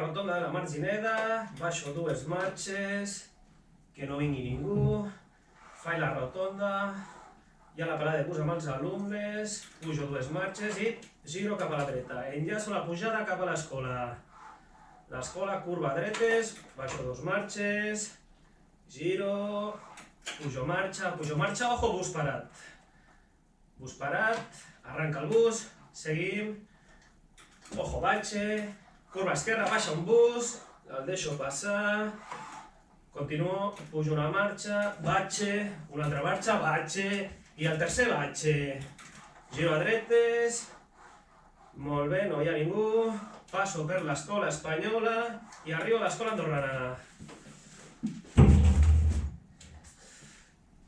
la rotonda de la Margineda, baixo dues marxes, que no vingui ningú, faig la rotonda, hi ha la parada de bus amb els alumnes, pujo dues marxes i giro cap a la dreta. Enllaço la pujada cap a l'escola. L'escola, curva dretes, baixo dos marxes, giro, pujo marxa, ojo, bus parat. Bus parat, arranca el bus, seguim, ojo, batxe, curva esquerra, baixa un bus, el deixo passar, continuo, pujo una marxa, batxe, una altra marxa, batxe, i el tercer batxe. Giro a dretes, molt bé, no hi ha ningú, passo per l'escola espanyola i arribo a l'escola andorrana.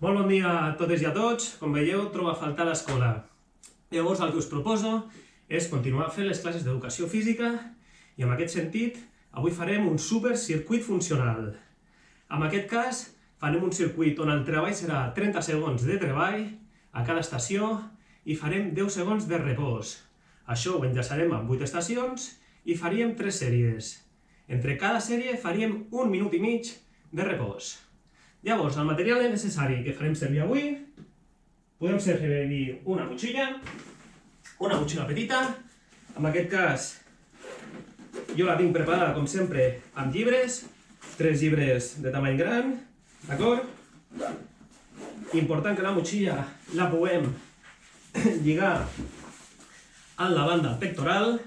Molt bon dia a totes i a tots. Com veieu, trobo a faltar l'escola. Llavors, el que us proposo és continuar fent les classes d'educació física i en aquest sentit, avui farem un super circuit funcional. En aquest cas, farem un circuit on el treball serà 30 segons de treball a cada estació i farem 10 segons de repòs. Això ho enllaçarem amb 8 estacions i faríem 3 sèries. Entre cada sèrie faríem 1 minut i mig de repòs. Llavors, el material necessari que farem servir avui, podem servir una motxilla petita. En aquest cas, jo la tinc preparada, com sempre, amb llibres, 3 llibres de tamany gran, d'acord? Important que la motxilla la puguem lligar a la banda pectoral,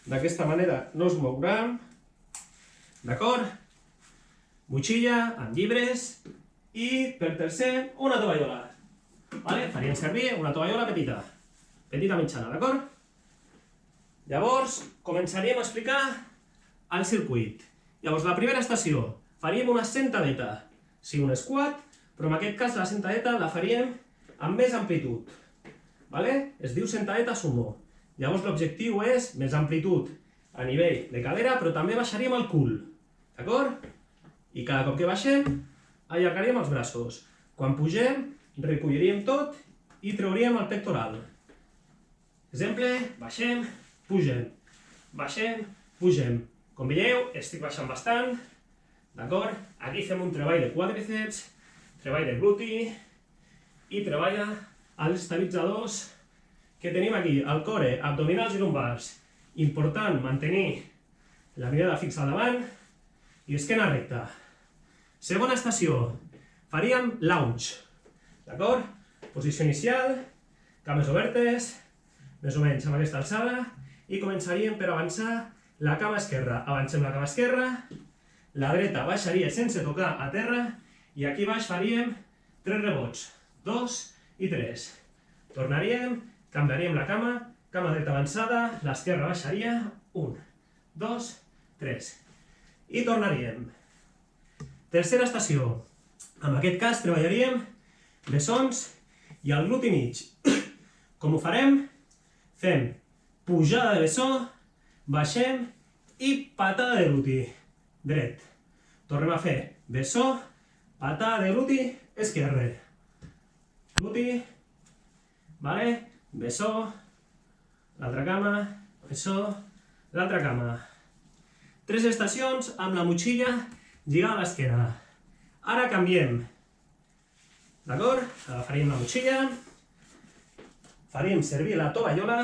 d'aquesta manera no es mourà, d'acord? Motxilla amb llibres i, per tercer, una tovallola. Faríem servir una tovallola petita mitjana, d'acord? Llavors, començaríem a explicar el circuit. Llavors, la primera estació, faríem una sentadeta, sí, un squat, però en aquest cas la sentadeta la faríem amb més amplitud. Es diu sentadeta sumo. Llavors l'objectiu és més amplitud a nivell de cadera, però també baixaríem el cul, d'acord? I cada cop que baixem, allargaríem els braços. Quan pugem, recolliríem tot i trauríem el pectoral. Exemple, baixem, pugem, baixem, pugem. Com veieu, estic baixant bastant, d'acord? Aquí fem un treball de quàdriceps, treball de gluti i treball als estabilitzadors que tenim aquí, el core, abdominals i lumbars. Important mantenir la mirada fixa al davant i esquena recta. Segona estació, faríem lounge, d'acord? Posició inicial, cames obertes, més o menys amb aquesta alçada, i començaríem per avançar la cama esquerra. Avancem la cama esquerra, la dreta baixaria sense tocar a terra, i aquí baix faríem 3 rebots, 2 i 3. Tornaríem, canviaríem la cama dreta avançada, l'esquerra baixaria, 1, 2, 3. I tornaríem. Tercera estació. En aquest cas treballaríem bessons i el gluti mig. Com ho farem? Fem pujada de bessó, baixem i patada de gluti. Dret. Tornem a fer bessó, patada de gluti esquerre. Gluti, bessó, l'altra cama, bessó, l'altra cama. 3 estacions amb la motxilla lligada a l'esquena. Ara canviem. D'acord? Agafaríem la motxilla, faríem servir la tovallola,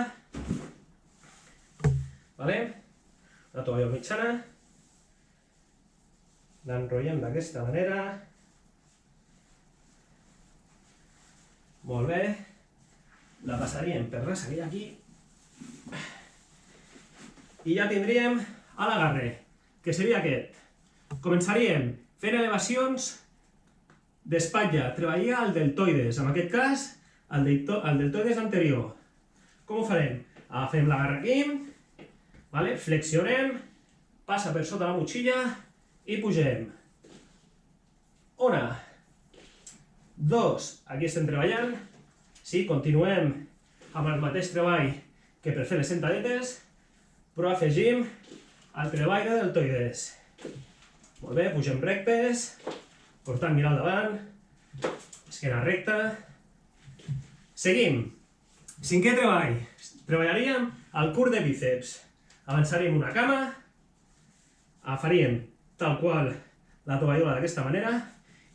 la tovallola mitjana, l'enrotllem d'aquesta manera, molt bé, la passaríem per res aquí i ja tindríem a l'agarre, que seria aquest. Començaríem fent elevacions d'espatlla, treballaria el deltoides, en aquest cas el deltoides anterior. Com ho farem? Agafem l'agarre aquí, flexionem, passa per sota la motxilla i pugem. 1, 2, aquí estem treballant, sí, continuem amb el mateix treball que per fer les sentadetes, però afegim el treball de deltoides. Molt bé, pugem rectes, portant mirar al davant, esquena recta. Seguim. 5è treball. Treballaríem el curt de bíceps. Avançaríem una cama, faríem tal qual la tovallola d'aquesta manera.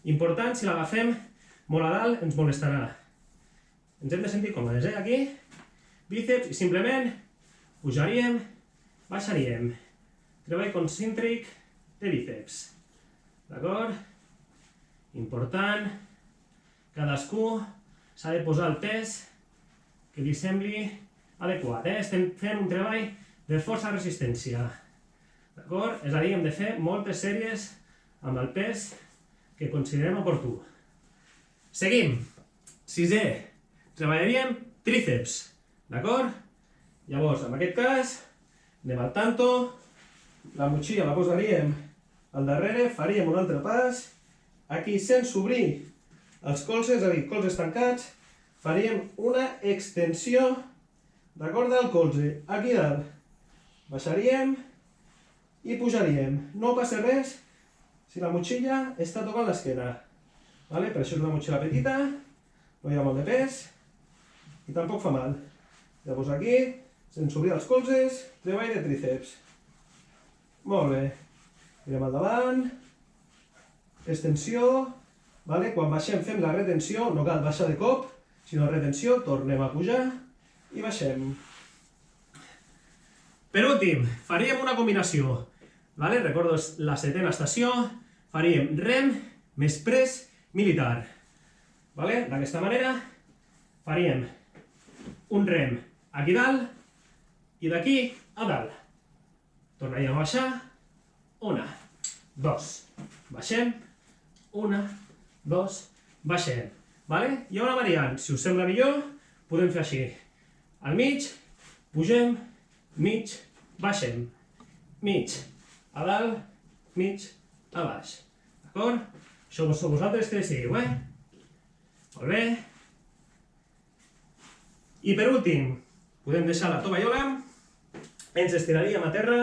Important, si l'agafem molt a dalt ens molestarà. Ens hem de sentir còmodes, aquí, bíceps, i simplement pujaríem, baixaríem. Treball concèntric de bíceps. D'acord? Important, cadascú s'ha de posar el pes que li sembli adequat. Estem fent un treball de força-resistència. D'acord? És a dir, hem de fer moltes sèries amb el pes que considerem oportú. Seguim. Sisè, treballaríem tríceps. D'acord? Llavors, en aquest cas, anem al tanto, la motxilla la posaríem al darrere, faríem un altre pas, aquí sense obrir els colzes, és a dir, colzes tancats, faríem una extensió, d'acord, del colze, aquí dalt, baixaríem i pujaríem. No passa res si la motxilla està tocant l'esquena, vale? Per això és una motxilla petita, no hi ha molt de pes i tampoc fa mal. Llavors aquí, sense obrir els colzes, treball de tríceps. Molt bé. Mirem al davant, extensió, vale? Quan baixem fem la retenció, no cal baixar de cop, sinó retenció, tornem a pujar i baixem. Per últim, faríem una combinació, vale? Recordo la setena estació, faríem rem més pres militar. Vale? D'aquesta manera faríem un rem aquí dalt i d'aquí a dalt. Tornaríem a baixar, una, dos, baixem, una, dos, baixem. Vale? Hi ha una variant, si us sembla millor, podem fer així. Al mig, pugem, mig, baixem. Mig, a dalt, mig, a baix. D'acord? Això sou vosaltres que decidiu, Molt bé. I per últim, podem deixar la tovallola, ens estiraríem a terra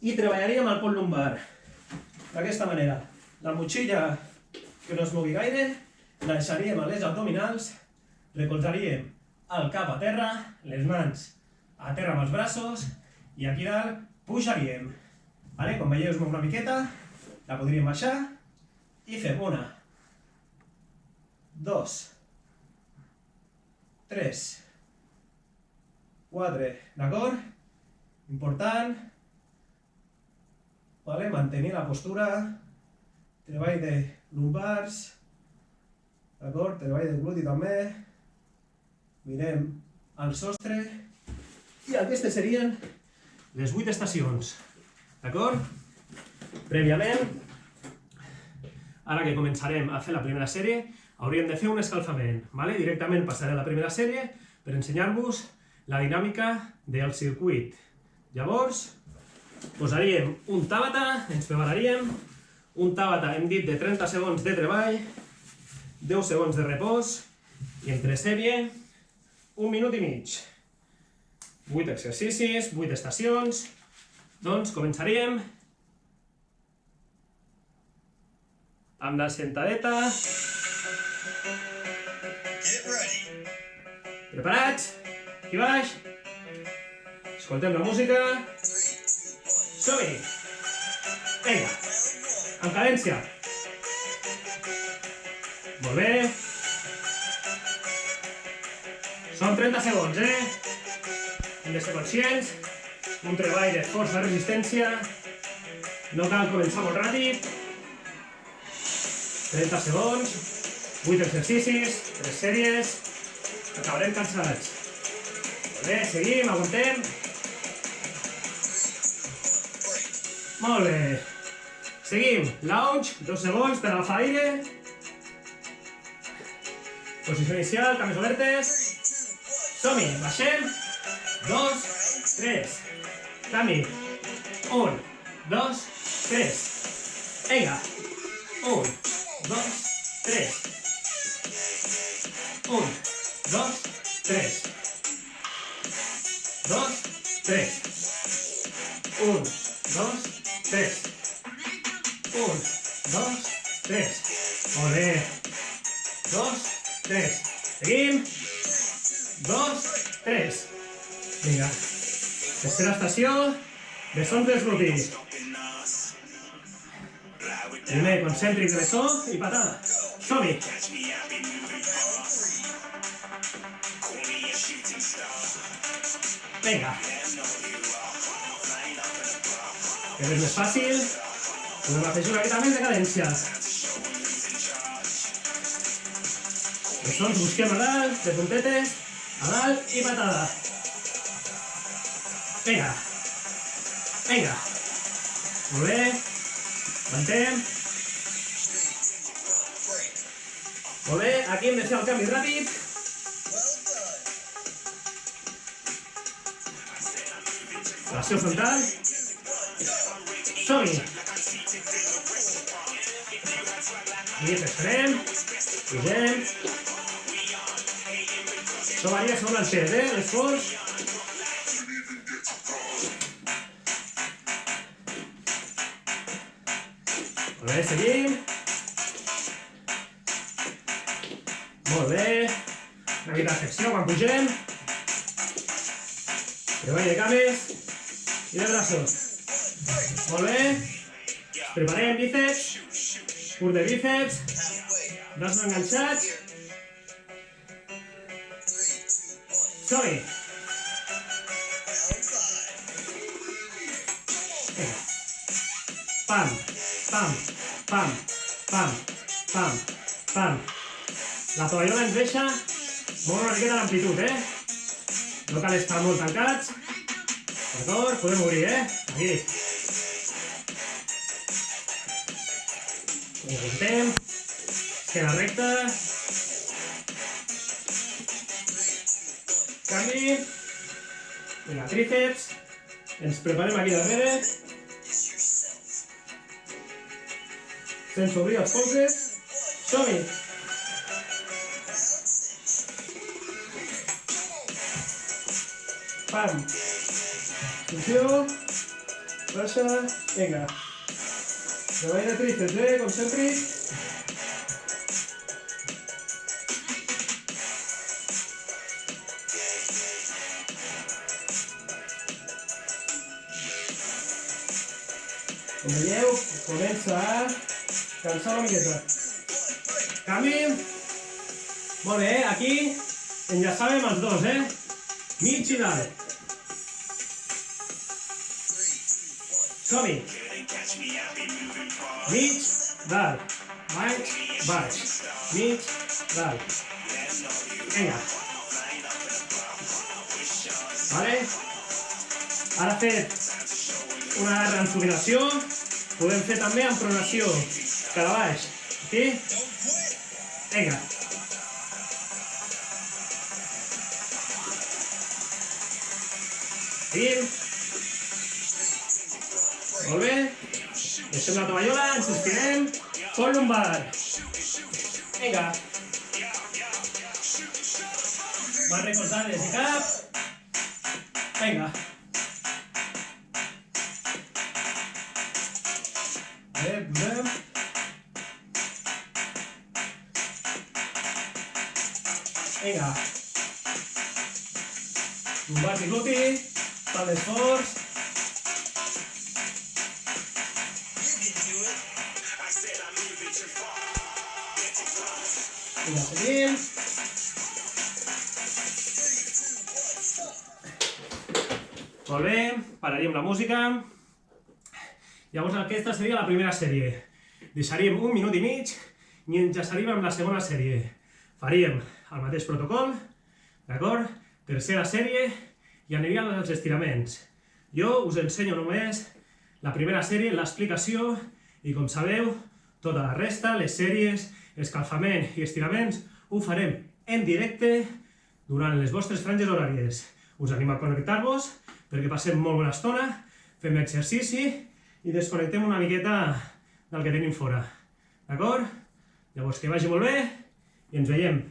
i treballaríem el pont lumbar. D'aquesta manera, la motxilla que no es mogui gaire, la deixaríem a les abdominals, recolzaríem el cap a terra, les mans a terra amb els braços i aquí dalt pujaríem. Vale? Com veieu es mou una miqueta, la podríem baixar i fem una, dos, tres, quatre, d'acord? Important, vale? Mantenir la postura, treball de lumbars, d'acord? Treball de gluti també, mirem al sostre i aquestes serien les 8 estacions, d'acord? Prèviament, ara que començarem a fer la primera sèrie, hauríem de fer un escalfament, vale? Directament passaré a la primera sèrie per ensenyar-vos la dinàmica del circuit. Llavors, posaríem un tàbata, ens prepararíem, un tàbata hem dit de 30 segons de treball, 10 segons de repòs, i entre sèrie, 1 minut i mig. 8 exercicis, 8 estacions, doncs començaríem amb la sentadeta. Preparats? Aquí baix. Escoltem la música. Som-hi! Vinga! Amb cadència. Molt bé. Són 30 segons, Hem de ser conscients. Un treball de força resistència. No cal començar molt ràpid. 30 segons. 8 exercicis. 3 sèries. Acabarem cansats. Molt bé, seguim, aguantem. Molt bé. Seguim. Launch, 2 segons per agafar aire. Posició inicial, cames obertes. Som-hi, baixem. 2, 3. Canvi. 1, 2, 3. Vinga. 1, 2, 3. 1, 2, 3. 2, 3. 1, 2, 3. 1, 2, 3. Molt bé. 2, 3. Seguim. 2, 3. Vinga. Tercera estació. Bessons del glutí. Primer concèntric de bessó i patada. Som-hi! Vinga. Que és més fàcil. Podem afegir una mica més de cadència. Bessons, busquem a dalt, de puntetes, a dalt i patada. Vinga. Vinga. Molt bé. Aguantem. Molt bé, aquí hem de fer el canvi ràpid. Tracció frontal. Som-hi. I esperem. Pugem. Això varia segons el pes, l'esforç. Molt bé, seguim. Molt bé. Una mica de flexió quan pugem. Treball de cames i de braços. Molt bé. Preparem bíceps. Curt de bíceps. Braços enganxats. Som-hi. Pam, pam, pam, pam, pam, pam. La tovallola ens deixa moure una miqueta l'amplitud, No cal estar molt tancats. D'acord? Podem obrir, Aquí. Aguantem. Esquena recta. Canvi. Vinga, tríceps. Ens preparem aquí darrere. Sense obrir els colzes. Som-hi! Pam! Funció. Baixa. Vinga. Treball de tríceps, concèntric. Com veieu, comença a cansar una miqueta. Canvi. Molt bé, aquí enllaçàvem els dos, Mig i dalt. Som-hi. Mig, dalt. Baix, baix. Mig, dalt. Vinga. Vale? Ara fet una gran supinació. Podem fer també amb pronació. Cara a baix. Aquí. Vinga. Seguim. Molt bé. Deixem la tovallola, ens estirem. Pont lumbar. Vinga. Mans recolzades de cap. Vinga. Posem. Vinga. Lumbars i gluti. Tant d'esforç. Vinga, seguim. Molt bé, pararíem la música. Llavors aquesta seria la primera sèrie. Deixaríem 1 minut i mig i enllaçaríem amb la segona sèrie. Faríem el mateix protocol, d'acord? Tercera sèrie i aniríem als estiraments. Jo us ensenyo només la primera sèrie, l'explicació, i com sabeu, tota la resta, les sèries, escalfament i estiraments, ho farem en directe durant les vostres franges horàries. Us animo a connectar-vos perquè passem molt bona estona, fem exercici i desconnectem una miqueta del que tenim fora. D'acord? Llavors que vagi molt bé i ens veiem.